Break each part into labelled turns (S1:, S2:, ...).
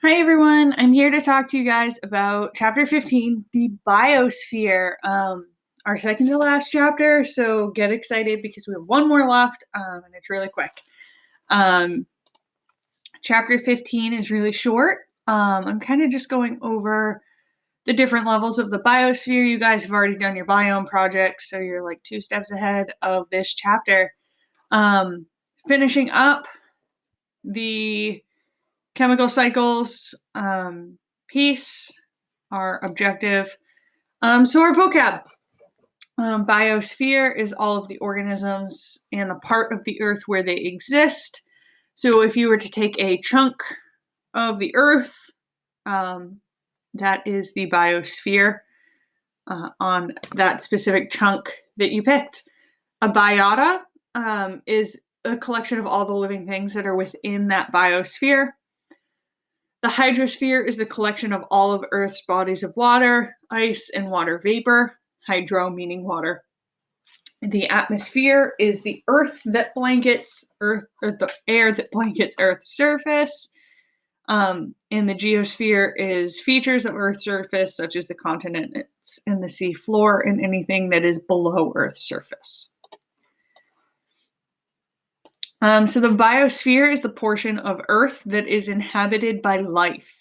S1: Hi everyone, I'm here to talk to you guys about chapter 15, the biosphere. Our second to last chapter, so get excited because we have one more left, and it's really quick. Chapter 15 is really short. I'm kind of just going over the different levels of the biosphere. You guys have already done your biome project, so you're like 2 steps ahead of this chapter. Finishing up the chemical cycles piece, our objective. So our vocab. Biosphere is all of the organisms and the part of the earth where they exist. So if you were to take a chunk of the earth, that is the biosphere on that specific chunk that you picked. A biota is a collection of all the living things that are within that biosphere. The hydrosphere is the collection of all of Earth's bodies of water, ice, and water vapor. Hydro meaning water. The atmosphere is the earth that blankets Earth, or the air that blankets Earth's surface. And the geosphere is features of Earth's surface, such as the continents and the sea floor, and anything that is below Earth's surface. So the biosphere is the portion of Earth that is inhabited by life.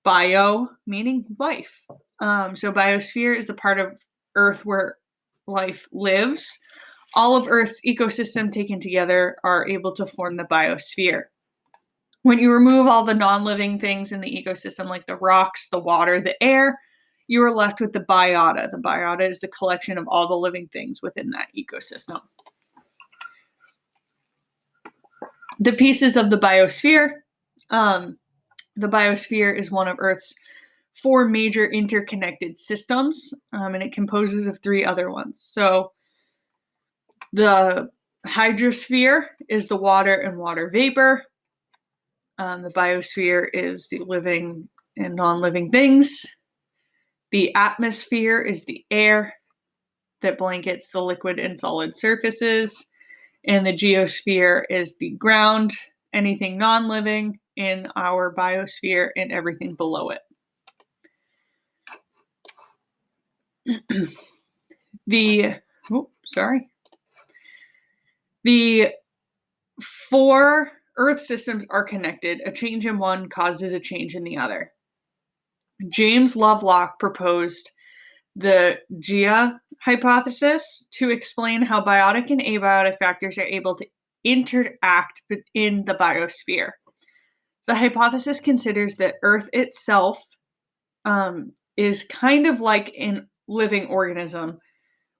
S1: Bio meaning life. So biosphere is the part of Earth where life lives. All of Earth's ecosystem taken together are able to form the biosphere. When you remove all the non-living things in the ecosystem, like the rocks, the water, the air, you are left with the biota. The biota is the collection of all the living things within that ecosystem. The pieces of the biosphere. The biosphere is one of Earth's 4 major interconnected systems, and it composes of 3 other ones. So the hydrosphere is the water and water vapor. The biosphere is the living and non-living things. The atmosphere is the air that blankets the liquid and solid surfaces. And the geosphere is the ground, anything non-living in our biosphere, and everything below it. The 4 Earth systems are connected. A change in one causes a change in the other. James Lovelock proposed the Gaia hypothesis to explain how biotic and abiotic factors are able to interact in the biosphere. The hypothesis considers that Earth itself is kind of like a living organism,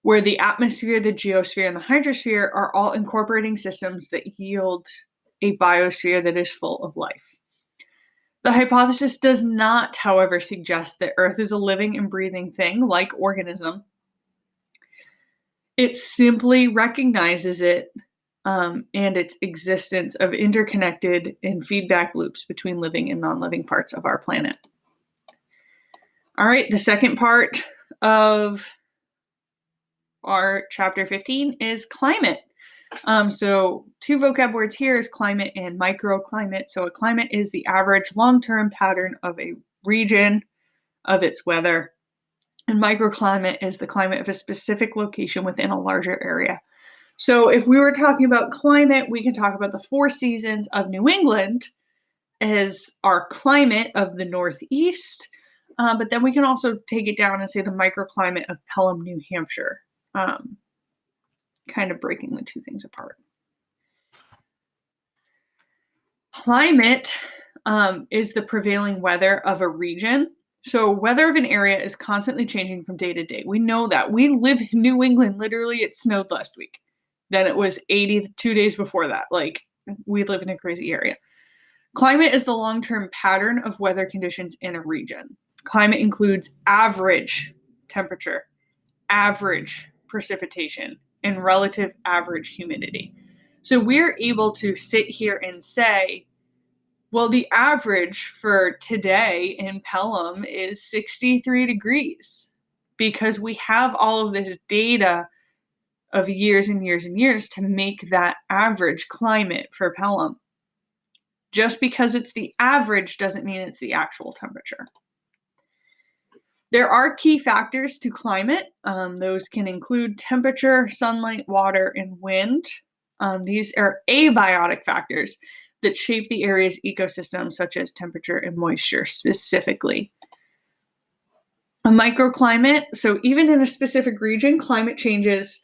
S1: where the atmosphere, the geosphere, and the hydrosphere are all incorporating systems that yield a biosphere that is full of life. The hypothesis does not, however, suggest that Earth is a living and breathing thing like organism. It simply recognizes it and its existence of interconnected and feedback loops between living and non-living parts of our planet. All right, the second part of our chapter 15 is climate. So 2 vocab words here is climate and microclimate. So a climate is the average long-term pattern of a region of its weather. And microclimate is the climate of a specific location within a larger area. So if we were talking about climate, we can talk about the 4 seasons of New England as our climate of the Northeast. But then we can also take it down and say the microclimate of Pelham, New Hampshire. Kind of breaking the 2 things apart. Climate is the prevailing weather of a region. So weather of an area is constantly changing from day to day. We know that. We live in New England. Literally, it snowed last week. Then it was 80 2 days before that. Like, we live in a crazy area. Climate is the long-term pattern of weather conditions in a region. Climate includes average temperature, average precipitation, and relative average humidity. So we're able to sit here and say, well, the average for today in Pelham is 63 degrees because we have all of this data of years and years and years to make that average climate for Pelham. Just because it's the average doesn't mean it's the actual temperature. There are key factors to climate. Those can include temperature, sunlight, water, and wind. These are abiotic factors that shape the area's ecosystem, such as temperature and moisture specifically. A microclimate, so even in a specific region, climate changes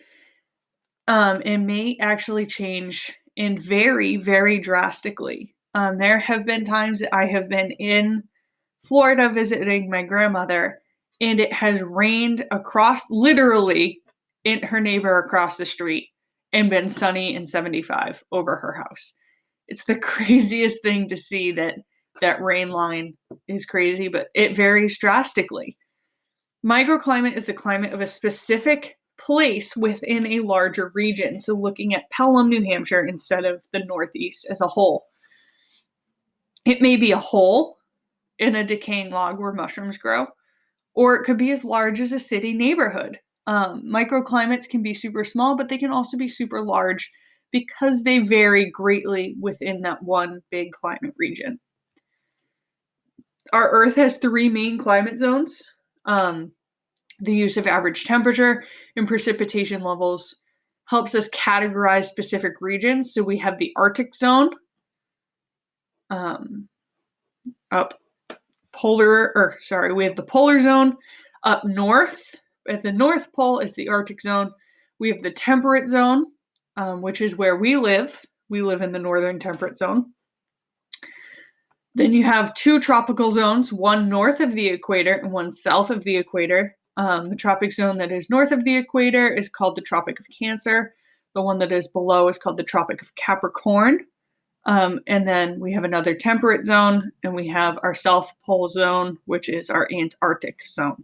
S1: and may actually change and vary very drastically. There have been times that I have been in Florida visiting my grandmother, and it has rained across, literally, in her neighbor across the street, and been sunny and 75 over her house. It's the craziest thing to see that rain line is crazy, but it varies drastically. Microclimate is the climate of a specific place within a larger region. So looking at Pelham, New Hampshire, instead of the Northeast as a whole. It may be a hole in a decaying log where mushrooms grow, or it could be as large as a city neighborhood. Microclimates can be super small, but they can also be super large because they vary greatly within that one big climate region. Our Earth has 3 main climate zones. The use of average temperature and precipitation levels helps us categorize specific regions. So we have the Arctic zone, we have the polar zone up north. At the North Pole is the Arctic zone. We have the temperate zone, which is where we live. We live in the northern temperate zone. Then you have 2 tropical zones, one north of the equator and one south of the equator. The tropic zone that is north of the equator is called the Tropic of Cancer. The one that is below is called the Tropic of Capricorn. And then we have another temperate zone, and we have our South Pole zone, which is our Antarctic zone.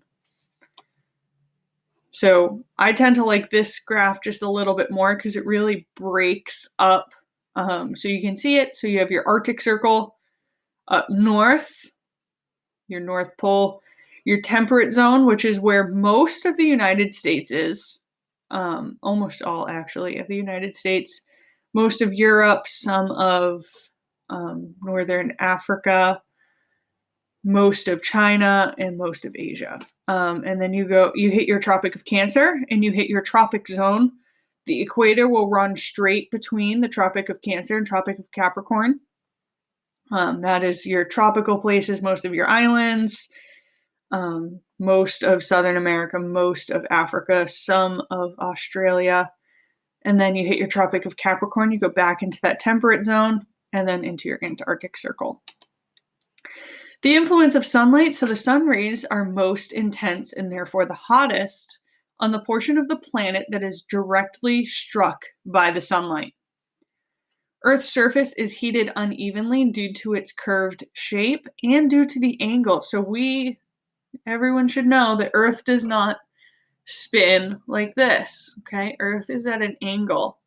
S1: So I tend to like this graph just a little bit more because it really breaks up. So you can see it. So you have your Arctic Circle up north, your North Pole, your temperate zone, which is where most of the United States is, almost all actually of the United States, most of Europe, some of northern Africa, most of China, and most of Asia. And then you hit your Tropic of Cancer and you hit your tropic zone. The equator will run straight between the Tropic of Cancer and Tropic of Capricorn. That is your tropical places, most of your islands, most of Southern America, most of Africa, some of Australia. And then you hit your Tropic of Capricorn, you go back into that temperate zone, and then into your Antarctic Circle. The influence of sunlight, so the sun rays are most intense and therefore the hottest on the portion of the planet that is directly struck by the sunlight. Earth's surface is heated unevenly due to its curved shape and due to the angle. So everyone should know that Earth does not spin like this, okay? Earth is at an angle,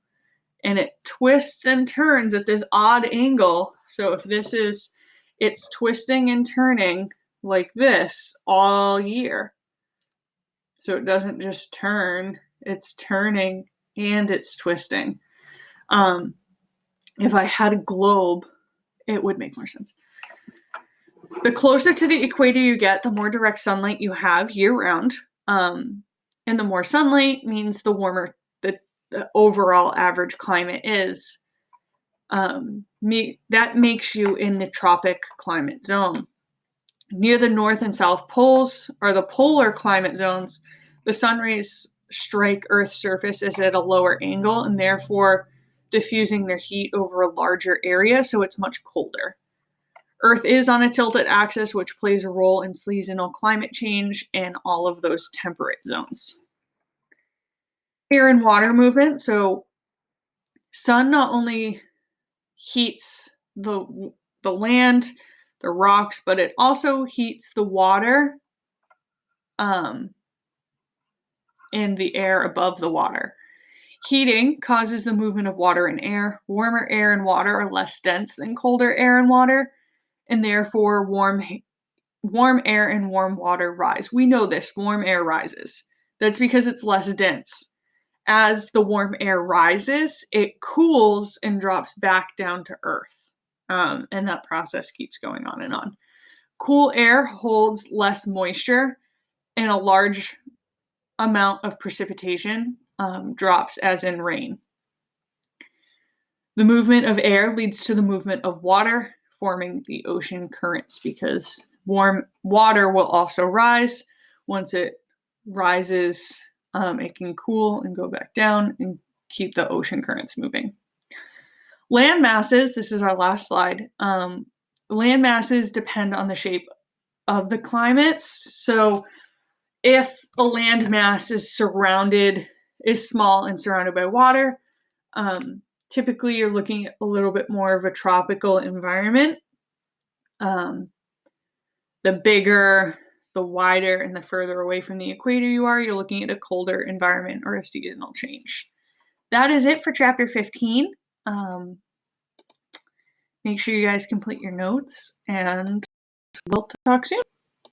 S1: and it twists and turns at this odd angle. So if it's twisting and turning like this all year. So it doesn't just turn, it's turning and it's twisting. If I had a globe, it would make more sense. The closer to the equator you get, the more direct sunlight you have year-round. And the more sunlight means the warmer the overall average climate is. That makes you in the tropic climate zone. Near the North and South Poles are the polar climate zones. The sun rays strike Earth's surface is at a lower angle and therefore diffusing their heat over a larger area, so it's much colder. Earth is on a tilted axis, which plays a role in seasonal climate change and all of those temperate zones. Air and water movement. So sun not only heats the land, the rocks, but it also heats the water and the air above the water. Heating causes the movement of water and air. Warmer air and water are less dense than colder air and water, and therefore warm air and warm water rise. We know this, warm air rises. That's because it's less dense. As the warm air rises, it cools and drops back down to Earth. and that process keeps going on and on. Cool air holds less moisture, and a large amount of precipitation drops, as in rain. The movement of air leads to the movement of water, forming the ocean currents, because warm water will also rise. Once it rises, it can cool and go back down and keep the ocean currents moving. Land masses, this is our last slide. Land masses depend on the shape of the climates. So if a land mass is small and surrounded by water, typically you're looking at a little bit more of a tropical environment. The bigger, the wider, and the further away from the equator you are, you're looking at a colder environment or a seasonal change. That is it for chapter 15. Make sure you guys complete your notes, and we'll talk soon.